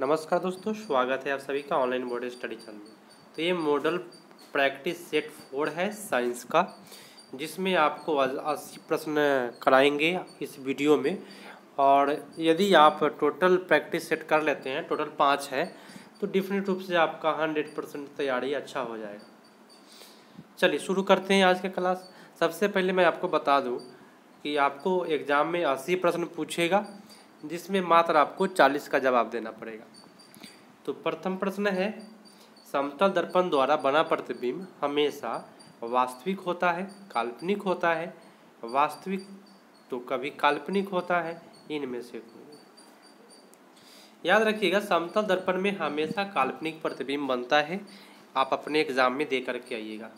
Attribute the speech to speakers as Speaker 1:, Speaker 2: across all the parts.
Speaker 1: नमस्कार दोस्तों, स्वागत है आप सभी का ऑनलाइन बोर्ड स्टडी चैनल में। तो ये मॉडल प्रैक्टिस सेट 4 है साइंस का, जिसमें आपको 80 प्रश्न कराएंगे इस वीडियो में। और यदि आप टोटल प्रैक्टिस सेट कर लेते हैं, टोटल 5 है, तो डिफिनेट रूप से आपका 100% तैयारी अच्छा हो जाएगा। चलिए शुरू करते हैं आज का क्लास। सबसे पहले मैं आपको बता दूं कि आपको एग्ज़ाम में 80 प्रश्न पूछेगा, जिसमें मात्र आपको 40 का जवाब देना पड़ेगा। तो प्रथम प्रश्न है, समतल दर्पण द्वारा बना प्रतिबिंब हमेशा वास्तविक होता है, काल्पनिक होता है? वास्तविक तो कभी काल्पनिक होता है, इनमें से कोई। याद रखिएगा, समतल दर्पण में हमेशा काल्पनिक प्रतिबिंब बनता है। आप अपने एग्जाम में दे करके आइएगा।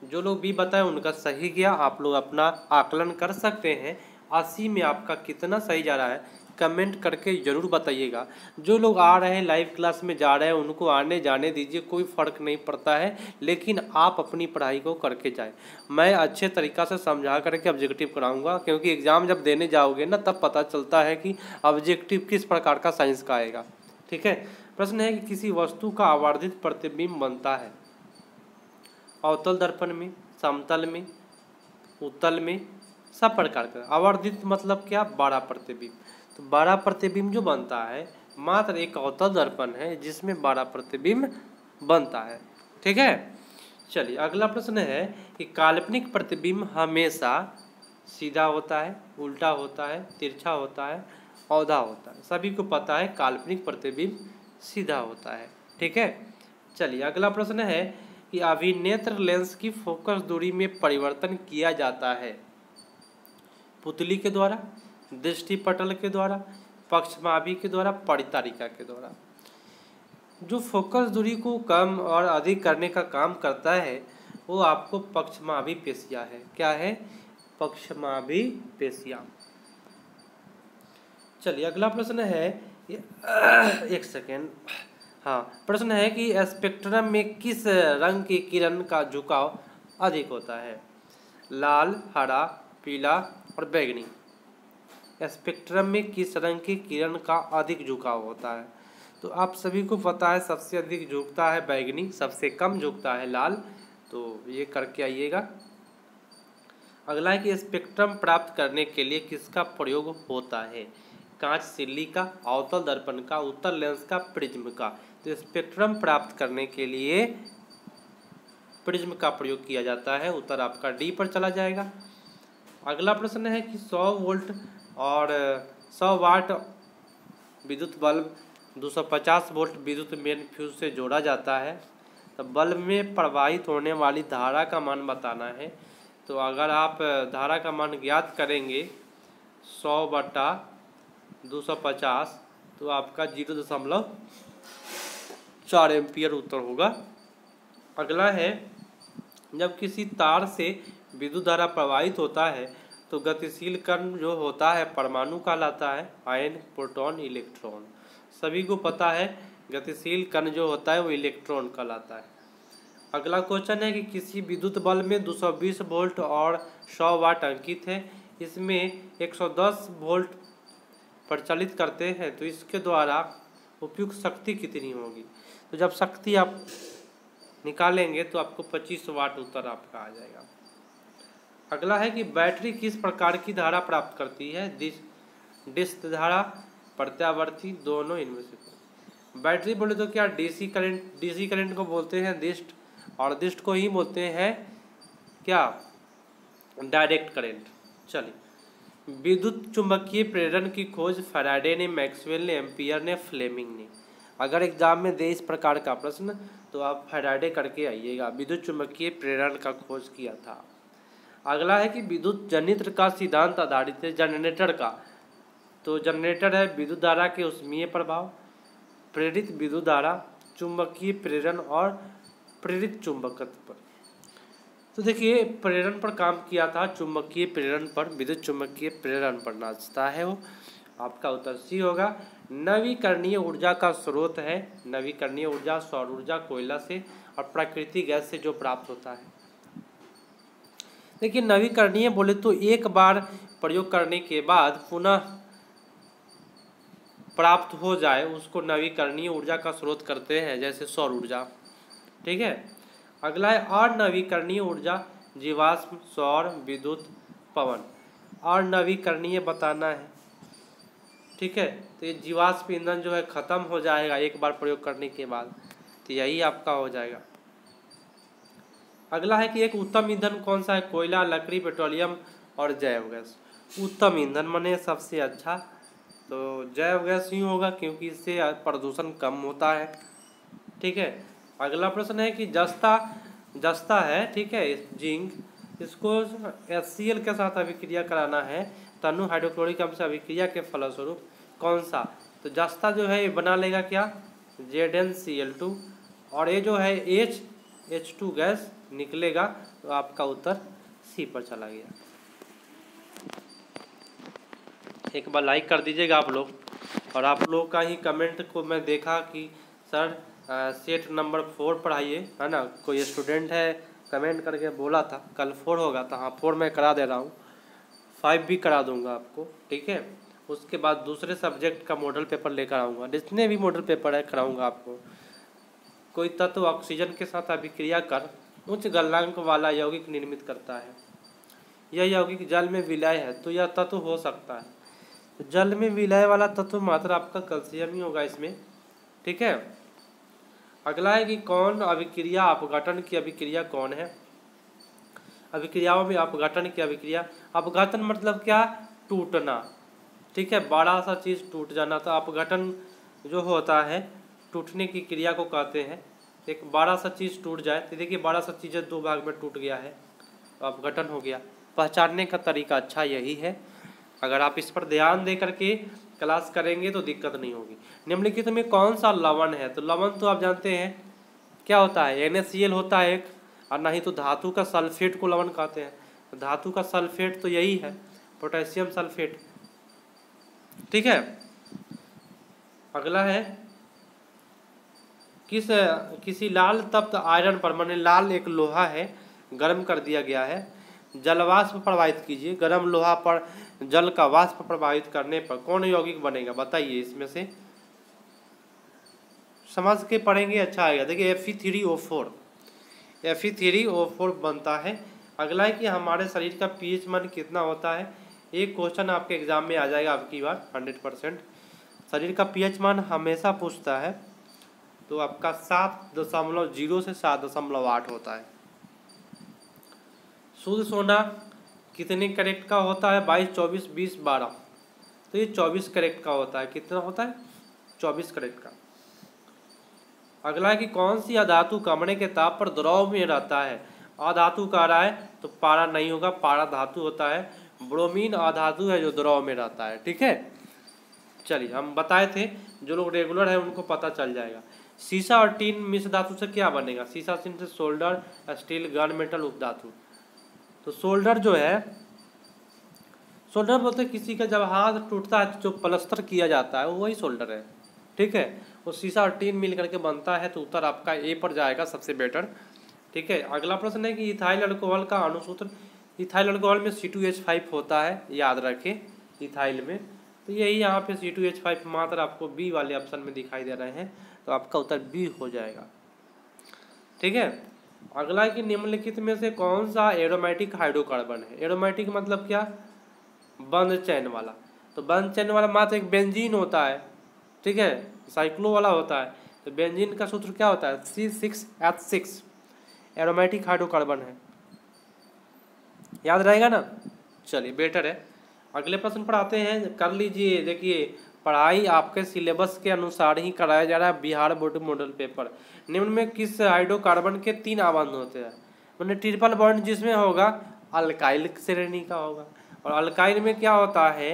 Speaker 1: जो लोग भी बताए उनका सही गया। आप लोग अपना आकलन कर सकते हैं 80 में आपका कितना सही जा रहा है, कमेंट करके ज़रूर बताइएगा। जो लोग आ रहे हैं लाइव क्लास में जा रहे हैं उनको आने जाने दीजिए, कोई फ़र्क नहीं पड़ता है, लेकिन आप अपनी पढ़ाई को करके जाए। मैं अच्छे तरीक़ा से समझा करके ऑब्जेक्टिव कराऊंगा, क्योंकि एग्ज़ाम जब देने जाओगे ना तब पता चलता है कि ऑब्जेक्टिव किस प्रकार का साइंस का आएगा। ठीक है। प्रश्न है कि किसी वस्तु का आवर्धित प्रतिबिंब बनता है अवतल दर्पण में, समतल में, उत्तल में, सब प्रकार का। आवर्धित मतलब क्या? 12 प्रतिबिंब। तो 12 प्रतिबिंब जो बनता है, मात्र एक अवतल दर्पण है जिसमें 12 प्रतिबिंब बनता है। ठीक है। चलिए अगला प्रश्न है कि काल्पनिक प्रतिबिंब हमेशा सीधा होता है, उल्टा होता है, तिरछा होता है, औधा होता है? सभी को पता है काल्पनिक प्रतिबिंब सीधा होता है। ठीक है। चलिए अगला प्रश्न है कि अभिनेत्र लेंस की फोकस दूरी में परिवर्तन किया जाता है पुतली के द्वारा, दृष्टिपटल के द्वारा, पक्षमाभि के द्वारा, परितारिका के द्वारा? जो फोकस दूरी को कम और अधिक करने का काम करता है वो आपको पक्षमाभि पेशिया है। क्या है? पक्षमाभि पेशिया। चलिए अगला प्रश्न है, एक सेकेंड। हाँ, प्रश्न है कि स्पेक्ट्रम में किस रंग की किरण का झुकाव अधिक होता है? लाल, हरा, पीला और बैंगनी। स्पेक्ट्रम में किस रंग की किरण का अधिक झुकाव होता है? तो आप सभी को पता है सबसे अधिक झुकता है बैंगनी, सबसे कम झुकता है लाल। तो ये करके आइएगा। अगला है कि स्पेक्ट्रम प्राप्त करने के लिए किसका प्रयोग होता है? कांच सिल्ली का, अवतल दर्पण का, उत्तल लेंस का, प्रिज्म का? तो स्पेक्ट्रम प्राप्त करने के लिए प्रिज्म का प्रयोग किया जाता है। उत्तर आपका डी पर चला जाएगा। अगला प्रश्न है कि 100 वोल्ट और 100 वाट विद्युत बल्ब 250 वोल्ट विद्युत मेन फ्यूज से जोड़ा जाता है। तो बल्ब में प्रवाहित होने वाली धारा का मान बताना है। तो अगर आप धारा का मान ज्ञात करेंगे 100/250, तो आपका 0.4 एम्पियर उत्तर होगा। अगला है, जब किसी तार से विद्युत धारा प्रवाहित होता है तो गतिशील कण जो होता है परमाणु कहलाता है, आयन, प्रोटॉन, इलेक्ट्रॉन? सभी को पता है गतिशील कण जो होता है वो इलेक्ट्रॉन कहलाता है। अगला क्वेश्चन है कि किसी विद्युत बल्ब में 220 वोल्ट और 100 वाट अंकित है, इसमें 110 वोल्ट प्रचलित करते हैं, तो इसके द्वारा उपयुक्त शक्ति कितनी होगी? तो जब शक्ति आप निकालेंगे तो आपको 25 वाट उत्तर आपका आ जाएगा। अगला है कि बैटरी किस प्रकार की धारा प्राप्त करती है? डिस्क धारा, प्रत्यावर्ती, दोनों, इनमें से? बैटरी बोले तो क्या डीसी करंट को बोलते हैं डिस्ट, और डिस्ट को ही बोलते हैं क्या? Direct current. चलिए, विद्युत चुंबकीय प्रेरण की खोज फैराडे ने, मैक्सवेल ने, एम्पियर ने, फ्लेमिंग ने? अगर एग्जाम में दे इस प्रकार का प्रश्न तो आप फैराडे करके आइएगा, विद्युत चुंबकीय प्रेरण का खोज किया था। अगला है कि विद्युत जनित्र का सिद्धांत आधारित है जनरेटर का। तो जनरेटर है विद्युत धारा के ऊष्मीय प्रभाव, प्रेरित विद्युत धारा, चुंबकीय प्रेरण और प्रेरित चुंबकत्व पर। तो देखिए, प्रेरण पर काम किया था, चुंबकीय प्रेरण पर, विद्युत चुंबकीय प्रेरण पर नाचता है वो। आपका उत्तर सी होगा। नवीकरणीय ऊर्जा का स्रोत है, नवीकरणीय ऊर्जा सौर ऊर्जा, कोयला से और प्राकृतिक गैस से जो प्राप्त होता है। देखिए, नवीकरणीय बोले तो एक बार प्रयोग करने के बाद पुनः प्राप्त हो जाए उसको नवीकरणीय ऊर्जा का स्रोत करते हैं, जैसे सौर ऊर्जा। ठीक है। अगला है अनवीकरणीय ऊर्जा, जीवाश्म, सौर, विद्युत, पवन। अनवीकरणीय बताना है। ठीक है। तो ये जीवाश्म ईंधन जो है ख़त्म हो जाएगा एक बार प्रयोग करने के बाद, तो यही आपका हो जाएगा। अगला है कि एक उत्तम ईंधन कौन सा है, कोयला, लकड़ी, पेट्रोलियम और जैव गैस। उत्तम ईंधन माने सबसे अच्छा, तो जैव गैस ही होगा क्योंकि इससे प्रदूषण कम होता है। ठीक है। अगला प्रश्न है कि जस्ता है, ठीक है, जिंक, इसको HCl के साथ अभिक्रिया कराना है तनु हाइड्रोक्लोरिक अम्ल से अभिक्रिया के फलस्वरूप कौन सा, तो जस्ता जो है ये बना लेगा क्या, ZnCl2, और ये जो है H2 गैस निकलेगा, तो आपका उत्तर सी पर चला गया। एक बार लाइक कर दीजिएगा आप लोग। और आप लोग का ही कमेंट को मैं देखा कि सर सेट नंबर 4 पढ़ाइए, है ना। कोई स्टूडेंट है कमेंट करके बोला था कल 4 होगा, तो हाँ 4 मैं करा दे रहा हूँ, 5 भी करा दूंगा आपको। ठीक है। उसके बाद दूसरे सब्जेक्ट का मॉडल पेपर लेकर आऊँगा, जितने भी मॉडल पेपर है कराऊँगा आपको। कोई तत्व ऑक्सीजन के साथ अभिक्रिया कर उच्च गलनांक वाला यौगिक निर्मित करता है, यह यौगिक जल में विलय है, तो यह तत्व हो सकता है। जल में विलय वाला तत्व मात्र आपका कैल्शियम ही होगा इसमें। ठीक है। अगला है कि कौन अभिक्रिया अपघटन की अभिक्रिया कौन है, अभिक्रियाओं में अपघटन की अभिक्रिया। अपघटन मतलब क्या, टूटना। ठीक है। बड़ा सा चीज़ टूट जाना, तो अपघटन जो होता है टूटने की क्रिया को कहते हैं। एक बड़ा सा चीज़ टूट जाए, तो देखिए बड़ा सा चीज़ 2 भाग में टूट गया है, तो अपघटन हो गया। पहचानने का तरीका अच्छा यही है, अगर आप इस पर ध्यान दे करके क्लास करेंगे तो दिक्कत नहीं होगी। निम्नलिखित में कौन सा लवण है, तो लवण तो आप जानते हैं क्या होता है, NaCl होता है एक, और नहीं तो धातु का सल्फेट को लवण कहते हैं। तो धातु का सल्फेट तो यही है, पोटेशियम सल्फेट। ठीक है। अगला है किसी लाल तप्त आयरन पर, माने लाल एक लोहा है गर्म कर दिया गया है, जलवाष्प प्रवाहित कीजिए। गर्म लोहा पर जल का वाष्प प्रवाहित करने पर कौन यौगिक बनेगा, बताइए। इसमें से समझ के पढ़ेंगे अच्छा आएगा। देखिए Fe3O4 बनता है। अगला है कि हमारे शरीर का pH मान कितना होता है, एक क्वेश्चन आपके एग्जाम में आ जाएगा आपकी बार 100%। शरीर का pH मान हमेशा पूछता है, तो आपका 7.0 से 7.8 होता है। शुद्ध सोना कितने कैरेट का होता है, 22, 24, 20, 12, तो ये 24 कैरेट का होता है। कितना होता है, 24 कैरेट का। अगला है कि कौन सी अधातु कमरे के ताप पर द्रव में रहता है, अधातु कह रहा है तो पारा नहीं होगा, पारा धातु होता है। ब्रोमीन अधातु है जो द्रव में रहता है। ठीक है। चलिए हम बताए थे, जो लोग रेगुलर है उनको पता चल जाएगा। सीसा और टीन मिश्र धातु से क्या बनेगा, सीसा से सोल्डर, स्टील, गन मेटल, उपधातु। तो सोल्डर जो है, सोल्डर बोलते हैं किसी का जब हाथ टूटता है तो जो प्लास्टर किया जाता है वही सोल्डर है। ठीक है। वो सीसा और टीन मिल करके बनता है, तो उत्तर आपका ए पर जाएगा सबसे बेटर। ठीक है। अगला प्रश्न है कि इथाइल अल्कोहल का अणुसूत्र, इथाइल अल्कोहल में C2H5 होता है, याद रखें इथाइल में, तो यही यहाँ पे C2H5 मात्र आपको बी वाले ऑप्शन में दिखाई दे रहे हैं, तो आपका उत्तर बी हो जाएगा। ठीक है। अगला है कि निम्नलिखित में से कौन सा एरोमेटिक हाइड्रोकार्बन है, एरोमेटिक मतलब क्या, बंद चैन वाला। तो बंद चैन वाला मात्र एक बेंजीन होता है। ठीक है। साइक्लो वाला होता है, तो बेंजीन का सूत्र क्या होता है, C6H6, एरोमेटिक हाइड्रोकार्बन है, याद रहेगा ना। चलिए बेटर है। अगले प्रश्न पर आते हैं, कर लीजिए। देखिए पढ़ाई आपके सिलेबस के अनुसार ही कराया जा रहा है, बिहार बोर्ड मॉडल पेपर। निम्न में किस हाइड्रोकार्बन के 3 आबंध होते हैं, मैंने ट्रिपल बॉन्ड जिसमें होगा अल्काइल श्रेणी का होगा। और अल्काइल में क्या होता है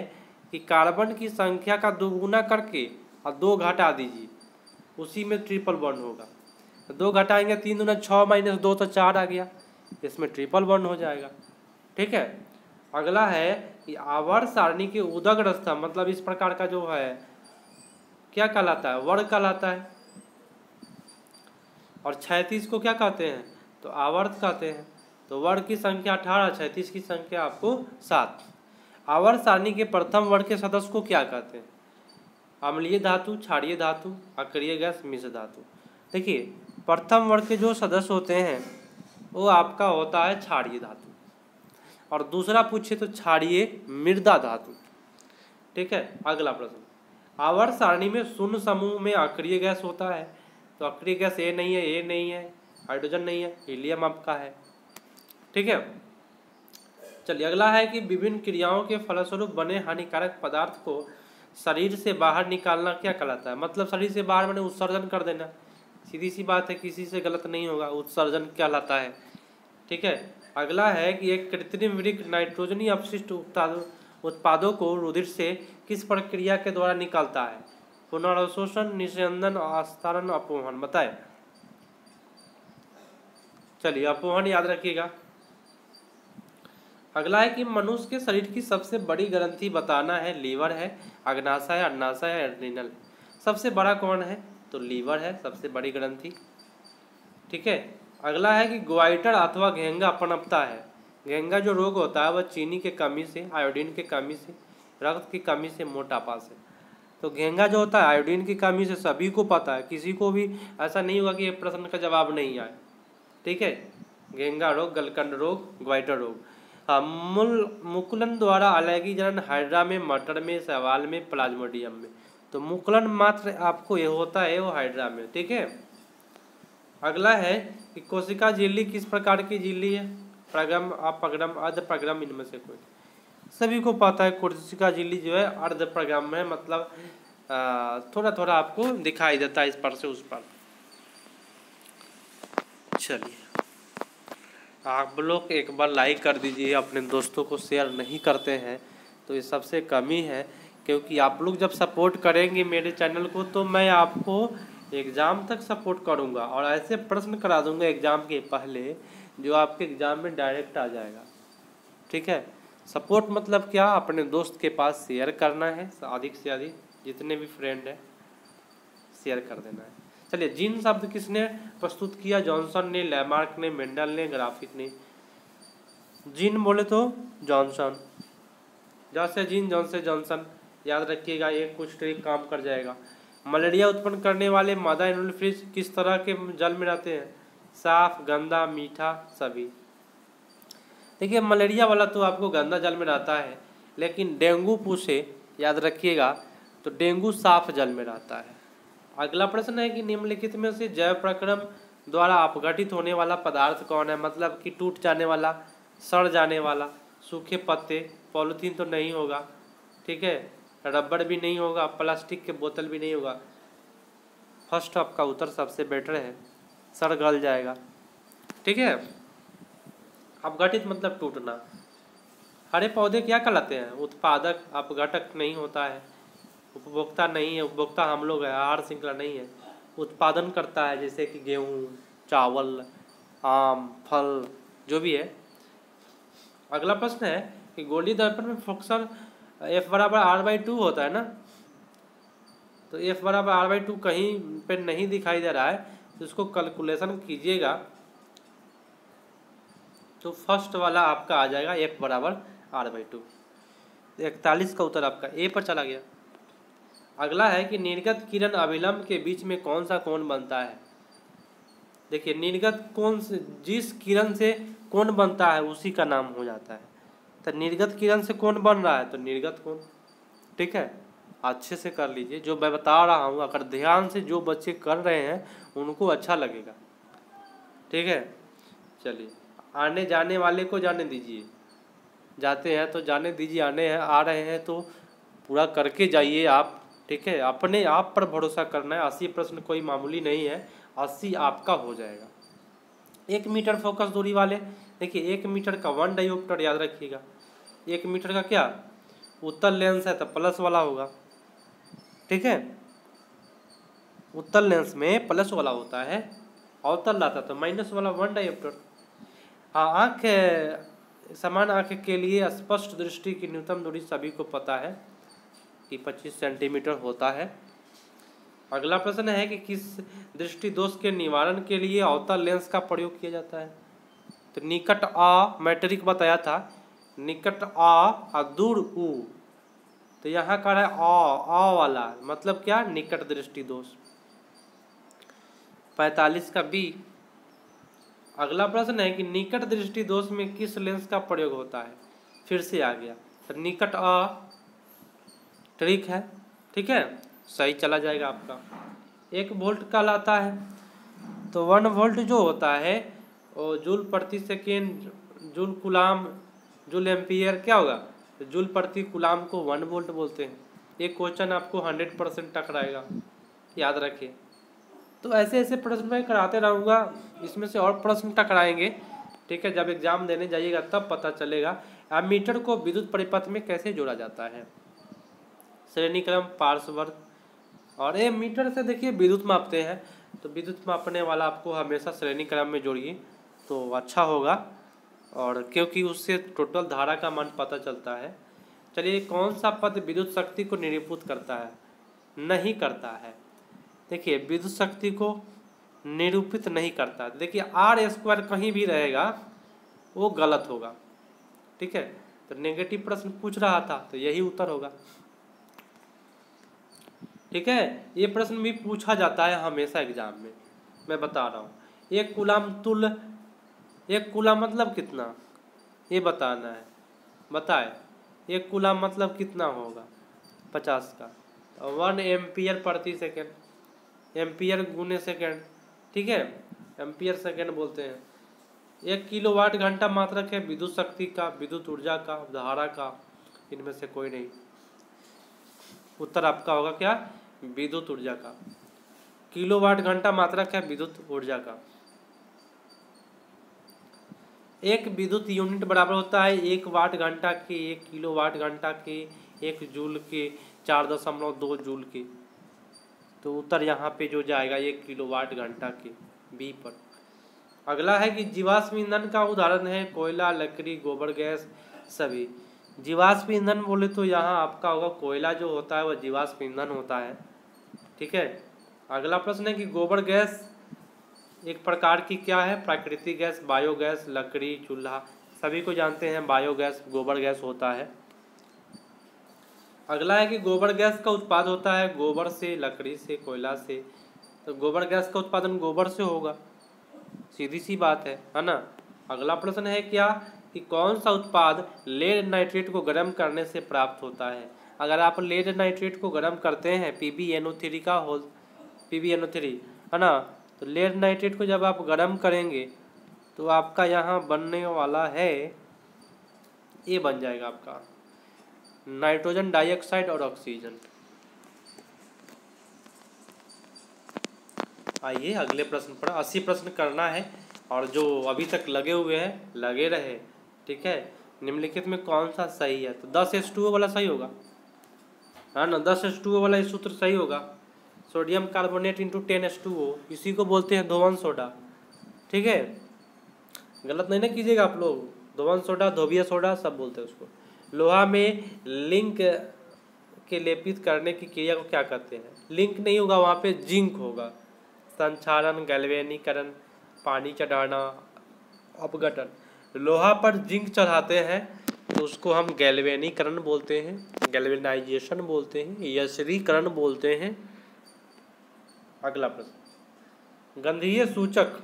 Speaker 1: कि कार्बन की संख्या का 2 गुना करके और 2 घटा दीजिए, उसी में ट्रिपल बॉन्ड होगा। तो 2 घटाएंगे 3 दूना 6 माइनस 2 तो 4 आ गया, इसमें ट्रिपल बॉन्ड हो जाएगा। ठीक है। अगला है कि आवर्त सारणी के उदग्र स्तंभ, मतलब इस प्रकार का जो है क्या कहलाता है, वर्ग कहलाता है। और 36 को क्या कहते हैं, तो आवर्त कहते हैं। तो वर्ग की संख्या 18, 36 की संख्या आपको 7। आवर्त सारणी के प्रथम वर्ग के सदस्य को क्या कहते हैं, अम्लीय धातु, क्षारीय धातु, अक्रिय गैस, मिश्र धातु। देखिए प्रथम वर्ग के जो सदस्य होते हैं वो आपका होता है क्षारीय धातु, और दूसरा पूछे तो क्षारीय मृदा धातु। ठीक है। अगला प्रश्न, आवर्त सारणी में शून्य समूह में अक्रिय गैस होता है, तो अक्रिय गैस ए नहीं है, ए नहीं है, हाइड्रोजन नहीं है, हीलियम आपका है। ठीक है। चलिए अगला है कि विभिन्न क्रियाओं के फलस्वरूप बने हानिकारक पदार्थ को शरीर से बाहर निकालना क्या कहलाता है? मतलब शरीर से बाहर मैंने उत्सर्जन कर देना, सीधी सी बात है, किसी से गलत नहीं होगा, उत्सर्जन कहलाता है। ठीक है। अगला है कि एक कृत्रिम वृक्क नाइट्रोजनी अपशिष्ट उत्पादों को रुधिर से किस प्रक्रिया के द्वारा निकालता है? पुनर्अवशोषण, निस्यंदन, आस्तारण, अपवहन। बताए। चलिए अपवहन याद रखिएगा। अगला है कि मनुष्य के शरीर की सबसे बड़ी ग्रंथि बताना है, लीवर है, अग्नाशय है, अन्नाशय है, एड्रिनल। सबसे बड़ा कौन है? तो लीवर है सबसे बड़ी ग्रंथि। ठीक है। अगला है कि ग्वाइटर अथवा घेंगा पनपता है। घेंगा जो रोग होता है वह चीनी के कमी से, आयोडीन के कमी से, रक्त की कमी से, मोटापा से। तो घेंगा जो होता है आयोडीन की कमी से सभी को पता है, किसी को भी ऐसा नहीं होगा कि ये प्रश्न का जवाब नहीं आए। ठीक है। घेंगा रोग, गलकंड रोग, ग्वाइटर रोग। मुकुलन द्वारा अलैंगिक जनन हाइड्रा में, मटर में, शैवाल में, प्लाज्मोडियम में। तो मुकुलन मात्र आपको ये होता है वो हाइड्रा में। ठीक है। अगला है कि कोशिका झिल्ली किस प्रकार की झिल्ली है? प्रगम, अपग्रम, अर्धप्रगम, इनमें से कोई? सभी को पता है कोशिका झिल्ली जो है अर्धप्रगम है, मतलब थोड़ा थोड़ा आपको दिखाई देता है इस पर से उस पर। चलिए आप लोग एक बार लाइक कर दीजिए, अपने दोस्तों को शेयर नहीं करते हैं तो ये सबसे कमी है, क्योंकि आप लोग जब सपोर्ट करेंगे मेरे चैनल को तो मैं आपको एग्ज़ाम तक सपोर्ट करूंगा और ऐसे प्रश्न करा दूंगा एग्ज़ाम के पहले जो आपके एग्ज़ाम में डायरेक्ट आ जाएगा। ठीक है। सपोर्ट मतलब क्या? अपने दोस्त के पास शेयर करना है, अधिक से अधिक जितने भी फ्रेंड हैं शेयर कर देना है। चलिए जीन शब्द किसने प्रस्तुत किया? जॉनसन ने, लैमार्क ने, मेंडल ने, ग्राफिक ने। जीन बोले तो जॉनसन, जैसे जीन जॉन से जॉनसन याद रखिएगा, एक कुछ ट्रिक काम कर जाएगा। मलेरिया उत्पन्न करने वाले मादा एनोफिलिस किस तरह के जल में रहते हैं? साफ, गंदा, मीठा, सभी। देखिए मलेरिया वाला तो आपको गंदा जल में रहता है, लेकिन डेंगू पूछे याद रखिएगा तो डेंगू साफ जल में रहता है। अगला प्रश्न है कि निम्नलिखित में से जैव प्रक्रम द्वारा अपघटित होने वाला पदार्थ कौन है? मतलब कि टूट जाने वाला, सड़ जाने वाला, सूखे पत्ते, पॉलीथीन तो नहीं होगा। ठीक है। रबड़ भी नहीं होगा, प्लास्टिक के बोतल भी नहीं होगा। फर्स्ट आपका उत्तर सबसे बेटर है, सड़ गल जाएगा। ठीक है। अपघटित मतलब टूटना। हरे पौधे क्या कहलाते हैं? उत्पादक, अपघटक नहीं होता है, उपभोक्ता नहीं है, उपभोक्ता हम लोग है, आहार श्रृंखला नहीं है, उत्पादन करता है जैसे कि गेहूँ, चावल, आम, फल जो भी है। अगला प्रश्न है कि गोलीय दर्पण में फोकसर F बराबर R/2 होता है ना, तो F बराबर R/2 कहीं पे नहीं दिखाई दे रहा है, तो इसको कैलकुलेशन कीजिएगा तो फर्स्ट वाला आपका आ जाएगा F बराबर R/2। 41 का उत्तर आपका ए पर चला गया। अगला है कि निर्गत किरण अभिलंब के बीच में कौन सा कोण बनता है? देखिए निर्गत कोण से, जिस किरण से कोण बनता है उसी का नाम हो जाता है। तो निर्गत किरण से कोण बन रहा है तो निर्गत कोण। ठीक है। अच्छे से कर लीजिए, जो मैं बता रहा हूँ अगर ध्यान से जो बच्चे कर रहे हैं उनको अच्छा लगेगा। ठीक है। चलिए आने जाने वाले को जाने दीजिए, जाते हैं तो जाने दीजिए, आने हैं आ रहे हैं तो पूरा करके जाइए आप। ठीक है। अपने आप पर भरोसा करना है। 80 प्रश्न कोई मामूली नहीं है, 80 आपका हो जाएगा। 1 मीटर फोकस दूरी वाले, देखिए 1 मीटर का 1 डायोप्टर याद रखिएगा। 1 मीटर का क्या उत्तल लेंस है तो प्लस वाला होगा। ठीक है। उत्तल लेंस में प्लस वाला होता है, अवतल रहता तो माइनस वाला 1 डायोप्टर। आँख, समान आँख के लिए स्पष्ट दृष्टि की न्यूनतम दूरी सभी को पता है कि 25 सेंटीमीटर होता है। अगला प्रश्न है कि किस दृष्टि दोष के निवारण के लिए अवतल लेंस का प्रयोग किया जाता है? तो निकट आ, मैट्रिक बताया था, निकट आ और दूर ऊ, तो यहाँ का है अ वाला, मतलब क्या, निकट दृष्टि दोष। 45 का बी। अगला प्रश्न है कि निकट दृष्टि दोष में किस लेंस का प्रयोग होता है। फिर से आ गया, तो निकट अ ट्रिक है, ठीक है, सही चला जाएगा आपका। 1 वोल्ट कहलाता है, तो 1 वोल्ट जो होता है वो जूल प्रति सेकेंड, जूल कुलाम, जूल एम्पियर क्या होगा, तो जूल प्रति कुलाम को 1 वोल्ट बोलते हैं। ये क्वेश्चन आपको 100% टकराएगा, याद रखिए। तो ऐसे ऐसे प्रश्न मैं कराते रहूँगा, इसमें से और प्रश्न टकराएंगे, ठीक है। जब एग्जाम देने जाइएगा तब पता चलेगा। एमीटर को विद्युत परिपथ में कैसे जोड़ा जाता है। श्रेणी क्रम, पार्श्ववर्त, और ये मीटर से देखिए विद्युत मापते हैं, तो विद्युत मापने वाला आपको हमेशा श्रेणी क्रम में जोड़िए तो अच्छा होगा, और क्योंकि उससे टोटल धारा का मान पता चलता है। चलिए, कौन सा पद विद्युत शक्ति को निरूपित करता है, नहीं करता है। देखिए विद्युत शक्ति को निरूपित नहीं करता, देखिए R² कहीं भी रहेगा वो गलत होगा, ठीक है। तो नेगेटिव प्रश्न पूछ रहा था तो यही उत्तर होगा, ठीक है। ये प्रश्न भी पूछा जाता है हमेशा एग्जाम में, मैं बता रहा हूँ। 1 कूलम तुल्य, 1 कूलम मतलब कितना, ये बताना है, बताए 1 कूलम मतलब कितना होगा 50 का, 1 एम्पियर प्रति सेकेंड, एम्पियर गुने सेकेंड, ठीक है, एम्पियर सेकेंड बोलते हैं। 1 किलोवाट घंटा मात्रक है विद्युत शक्ति का, विद्युत ऊर्जा का, धारा का, इनमें से कोई नहीं। उत्तर आपका होगा क्या, विद्युत ऊर्जा का। किलोवाट घंटा मात्रक है विद्युत ऊर्जा का। 1 विद्युत यूनिट बराबर होता है 1 वाट घंटा के, 1 किलोवाट घंटा के, 1 जूल के, 4.2 जूल के। तो उत्तर यहाँ पे जो जाएगा 1 किलोवाट घंटा के, बी पर। अगला है कि जीवाश्म ईंधन का उदाहरण है कोयला, लकड़ी, गोबर गैस सभी। जीवाश्म ईंधन बोले तो यहाँ आपका होगा कोयला जो होता है वह जीवाश्म ईंधन होता है, ठीक है। अगला प्रश्न है कि गोबर गैस एक प्रकार की क्या है, प्राकृतिक गैस, बायोगैस, लकड़ी, चूल्हा, सभी को जानते हैं बायोगैस गोबर गैस होता है। अगला है कि गोबर गैस का उत्पादन होता है गोबर से, लकड़ी से, कोयला से। तो गोबर गैस का उत्पादन गोबर से होगा, सीधी सी बात है ना। अगला प्रश्न है क्या कि कौन सा उत्पाद लेड नाइट्रेट को गर्म करने से प्राप्त होता है। अगर आप लेड नाइट्रेट को गर्म करते हैं PbNO3 का होल, PbNO3 है ना, तो लेड नाइट्रेट को जब आप गर्म करेंगे तो आपका यहाँ बनने वाला है, ये बन जाएगा आपका नाइट्रोजन डाइऑक्साइड और ऑक्सीजन। आइए अगले प्रश्न पर, 80 प्रश्न करना है, और जो अभी तक लगे हुए हैं लगे रहे, ठीक है। निम्नलिखित में कौन सा सही है, तो 10H2O वाला सही होगा, है ना, 10H2O वाला ये सूत्र सही होगा। सोडियम कार्बोनेट इंटू 10H2O, इसी को बोलते हैं धोवन सोडा, ठीक है। गलत नहीं ना कीजिएगा आप लोग, धोवन सोडा, धोबिया सोडा सब बोलते हैं उसको। लोहा में लिंक के लेपित करने की क्रिया को क्या कहते हैं। लिंक नहीं होगा वहाँ पे जिंक होगा। संक्षारण, गैल्वेनीकरण, पानी चढ़ाना, अपघटन। लोहा पर जिंक चढ़ाते हैं तो उसको हम गैल्वेनीकरण बोलते हैं, गैल्वेनाइजेशन बोलते हैं, यशरीकरण बोलते हैं। अगला प्रश्न, गंधीय सूचक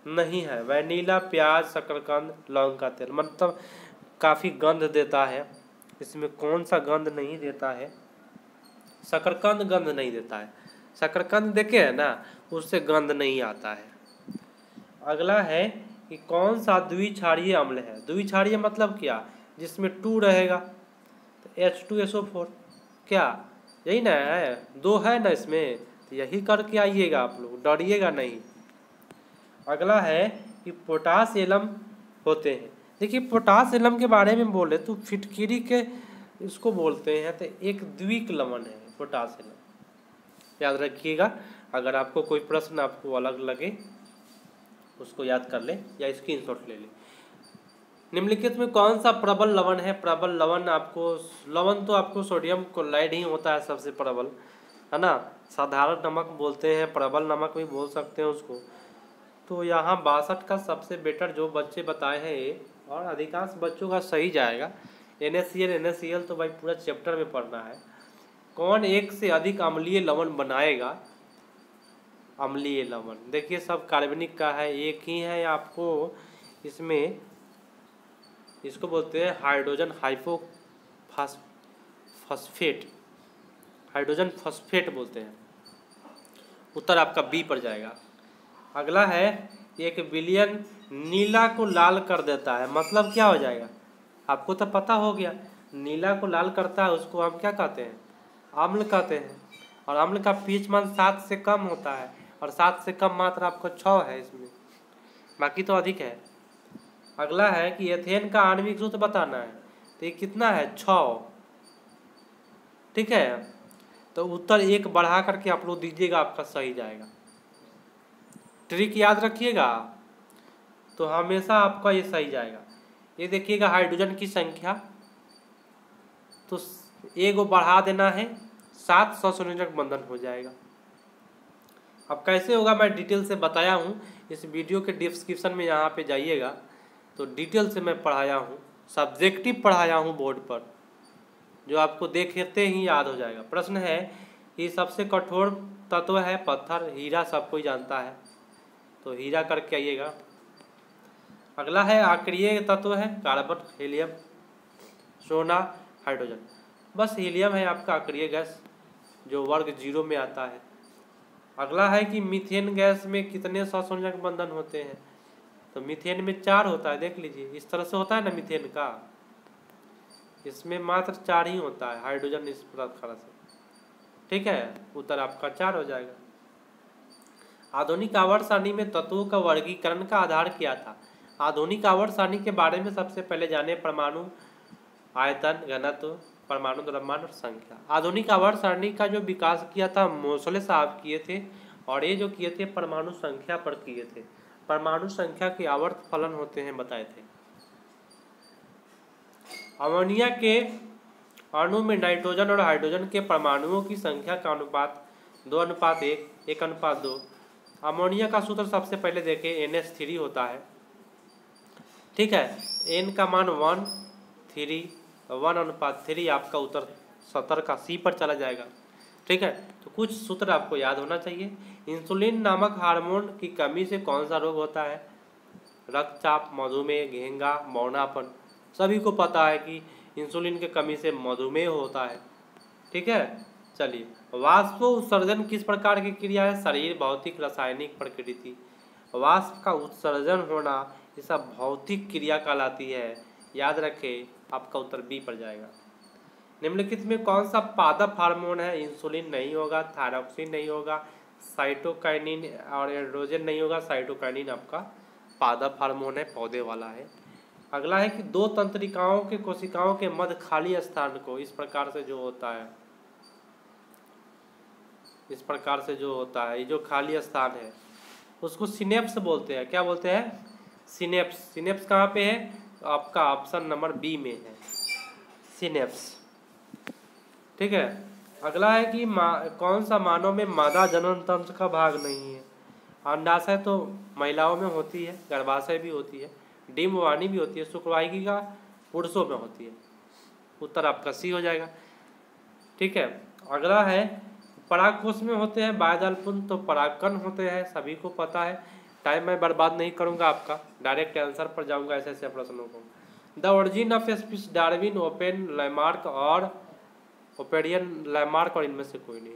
Speaker 1: नहीं है वैनिला, प्याज, शकरकंद, लौंग का तेल, मतलब काफ़ी गंध देता है, इसमें कौन सा गंध नहीं देता है। शकरकंद गंध नहीं देता है, शकरकंद देखे है ना, उससे गंध नहीं आता है। अगला है कि कौन सा द्विक्षारीय अम्ल है। द्विक्षारीय मतलब क्या, जिसमें 2 रहेगा, तो H2SO4, क्या यही ना है, 2 है ना इसमें, तो यही करके आइएगा आप लोग, डरिएगा नहीं। अगला है कि पोटास एलम होते हैं। देखिए पोटास एलम के बारे में बोले तो फिटकिरी के इसको बोलते हैं, तो एक द्विक लवण है पोटास एलम, याद रखिएगा। अगर आपको कोई प्रश्न आपको अलग लगे उसको याद कर ले या स्क्रीनशॉट ले ले। निम्नलिखित में कौन सा प्रबल लवण है। प्रबल लवण आपको, लवण तो आपको सोडियम क्लोराइड ही होता है सबसे प्रबल, है ना। साधारण नमक बोलते हैं, प्रबल नमक भी बोल सकते हैं उसको। तो यहाँ 62 का सबसे बेटर जो बच्चे बताए हैं ये, और अधिकांश बच्चों का सही जाएगा। NaCl NaCl तो भाई पूरा चैप्टर में पढ़ना है। कौन एक से अधिक अम्लीय लवण बनाएगा? अम्लीय लवण देखिए सब कार्बनिक का है, एक ही है आपको इसमें, इसको बोलते हैं हाइड्रोजन हाइपोफॉस्फेट, हाइड्रोजन फॉस्फेट बोलते हैं। उत्तर आपका बी पर जाएगा। अगला है 1 बिलियन नीला को लाल कर देता है, मतलब क्या हो जाएगा? आपको तो पता हो गया, नीला को लाल करता है उसको हम क्या कहते हैं? अम्ल कहते हैं। और अम्ल का पीएच मान 7 से कम होता है, और 7 से कम मात्रा आपको 6 है इसमें, बाकी तो अधिक है। अगला है कि एथेन का आणविक सूत्र बताना है, तो ये कितना है? 6। ठीक है, तो उत्तर 1 बढ़ा करके आप लोग दीजिएगा, आपका सही जाएगा। ट्रिक याद रखिएगा, तो हमेशा आपका ये सही जाएगा। ये देखिएगा हाइड्रोजन की संख्या, तो 1 बढ़ा देना है, 7 सहसंयोजक बंधन हो जाएगा। अब कैसे होगा मैं डिटेल से बताया हूँ, इस वीडियो के डिस्क्रिप्शन में यहाँ पे जाइएगा, तो डिटेल से मैं पढ़ाया हूँ, सब्जेक्टिव पढ़ाया हूँ बोर्ड पर, जो आपको देखते ही याद हो जाएगा। प्रश्न है कि सबसे कठोर तत्व है पत्थर, हीरा सब कोई जानता है, तो हीरा करके आइएगा। अगला है अक्रिय तत्व है कार्बन, हीलियम, सोना, हाइड्रोजन। बस हीलियम है आपका अक्रिय गैस, जो वर्ग 0 में आता है। अगला है कि मीथेन गैस में कितने सहसंयोजक बंधन होते हैं? तो मीथेन में 4 होता है, देख लीजिए इस तरह से होता है ना मीथेन का, इसमें मात्र 4 ही होता है, हाइड्रोजन इस प्रकार से। ठीक है, उत्तर आपका 4 हो जाएगा। आधुनिक आवर्त सारणी में तत्वों का वर्गीकरण का आधार क्या था? आधुनिक आवर्त सारणी के बारे में सबसे पहले जाने परमाणु, आयतन, घनत्व, परमाणु द्रव्यमान और संख्या। आधुनिक आवर्त सारणी का जो विकास किया था मोसले साहब किए थे, और ये जो किए थे परमाणु संख्या पर किए थे। परमाणु संख्या के आवर्त फलन होते हैं बताए थे। अमोनिया के अणु में नाइट्रोजन और हाइड्रोजन के परमाणुओं की संख्या का अनुपात 2:1, 1:2। अमोनिया का सूत्र सबसे पहले देखें, NH3 होता है। ठीक है, N का मान 1:3 आपका उत्तर 70 का सी पर चला जाएगा। ठीक है, तो कुछ सूत्र आपको याद होना चाहिए। इंसुलिन नामक हार्मोन की कमी से कौन सा रोग होता है? रक्तचाप, मधुमेह, घेंगा, मौनापन। सभी को पता है कि इंसुलिन की कमी से मधुमेह होता है। ठीक है, चलिए, वाष्प उत्सर्जन किस प्रकार की क्रिया है? शरीर, भौतिक, रासायनिक, प्रकृति। वाष्प का उत्सर्जन होना ये सब भौतिक क्रिया कहलाती है, याद रखें, आपका उत्तर बी पर जाएगा। निम्नलिखित में कौन सा पादप हार्मोन है? इंसुलिन नहीं होगा, थायरॉक्सिन नहीं होगा, साइटोकाइनिन और एंड्रोजन नहीं होगा। साइटोकाइनिन आपका पादप हार्मोन है, पौधे वाला है। अगला है कि 2 तंत्रिकाओं के कोशिकाओं के मध्य खाली स्थान को इस प्रकार से जो होता है, इस प्रकार से जो होता है, ये जो खाली स्थान है उसको सिनेप्स बोलते हैं। क्या बोलते हैं? सिनेप्स। सिनेप्स कहाँ पे है? तो आपका ऑप्शन नंबर बी में है, सिनेप्स। ठीक है, अगला है कि कौन सा मानव में मादा जनन तंत्र का भाग नहीं है? अंडाशय तो महिलाओं में होती है, गर्भाशय भी होती है, डिम्बवाहिनी भी होती है, शुक्रवाहिका पुरुषों में होती है। उत्तर आपका सी हो जाएगा। ठीक है, अगला है परागकोश में होते हैं बाह्यदल पुंज, तो परागकण होते हैं, सभी को पता है। टाइम मैं बर्बाद नहीं करूंगा आपका, डायरेक्ट आंसर पर जाऊंगा ऐसे ऐसे प्रश्नों को। The origin of species, Darwin, open, Lamarck और ओपेडियन, लैमार्क और इनमें से कोई नहीं।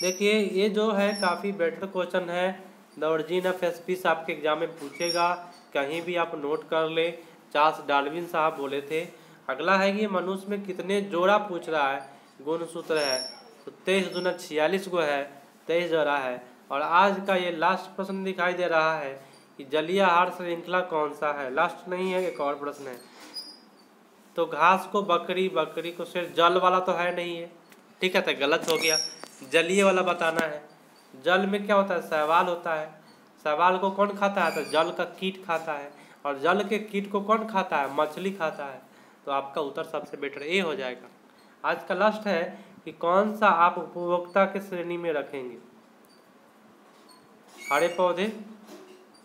Speaker 1: देखिए ये जो है काफ़ी बेटर क्वेश्चन है। द ओरिजिन ऑफ स्पीशीज आपके एग्जाम में पूछेगा, कहीं भी आप नोट कर ले। चार्ल्स डार्विन साहब बोले थे। अगला है कि मनुष्य में कितने जोड़ा पूछ रहा है, गुणसूत्र है, तो 23 दूना 46 गो है, 23 जोड़ा है। और आज का ये लास्ट प्रश्न दिखाई दे रहा है कि जलीय आहार श्रृंखला कौन सा है? लास्ट नहीं है, एक और प्रश्न है। तो घास को बकरी, बकरी को शेर, जल वाला तो है नहीं है। ठीक है, तो गलत हो गया, जलीय वाला बताना है। जल में क्या होता है? शैवाल होता है। शैवाल को कौन खाता है? तो जल का कीट खाता है। और जल के कीट को कौन खाता है? मछली खाता है। तो आपका उत्तर सबसे बेटर ए हो जाएगा। आज का लास्ट है कि कौन सा आप उपभोक्ता के श्रेणी में रखेंगे? हरे पौधे,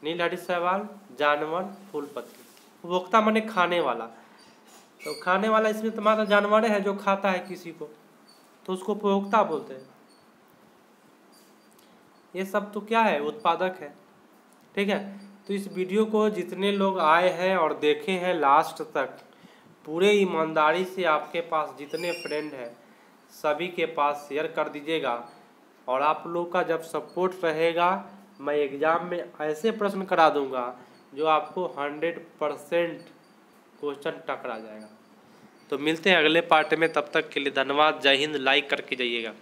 Speaker 1: नीलहरित शैवाल, जानवर, फूल पत्ती। उपभोक्ता माने खाने वाला। तो खाने वाला इसमें तो मात्र जानवर है जो खाता है किसी को, तो उसको उपभोक्ता बोलते हैं। ये सब तो क्या है, उत्पादक है। ठीक है, तो इस वीडियो को जितने लोग आए हैं और देखे हैं लास्ट तक, पूरे ईमानदारी से आपके पास जितने फ्रेंड हैं सभी के पास शेयर कर दीजिएगा। और आप लोग का जब सपोर्ट रहेगा, मैं एग्ज़ाम में ऐसे प्रश्न करा दूंगा जो आपको 100% क्वेश्चन टकरा जाएगा। तो मिलते हैं अगले पार्ट में, तब तक के लिए धन्यवाद। जय हिंद। लाइक करके जाइएगा।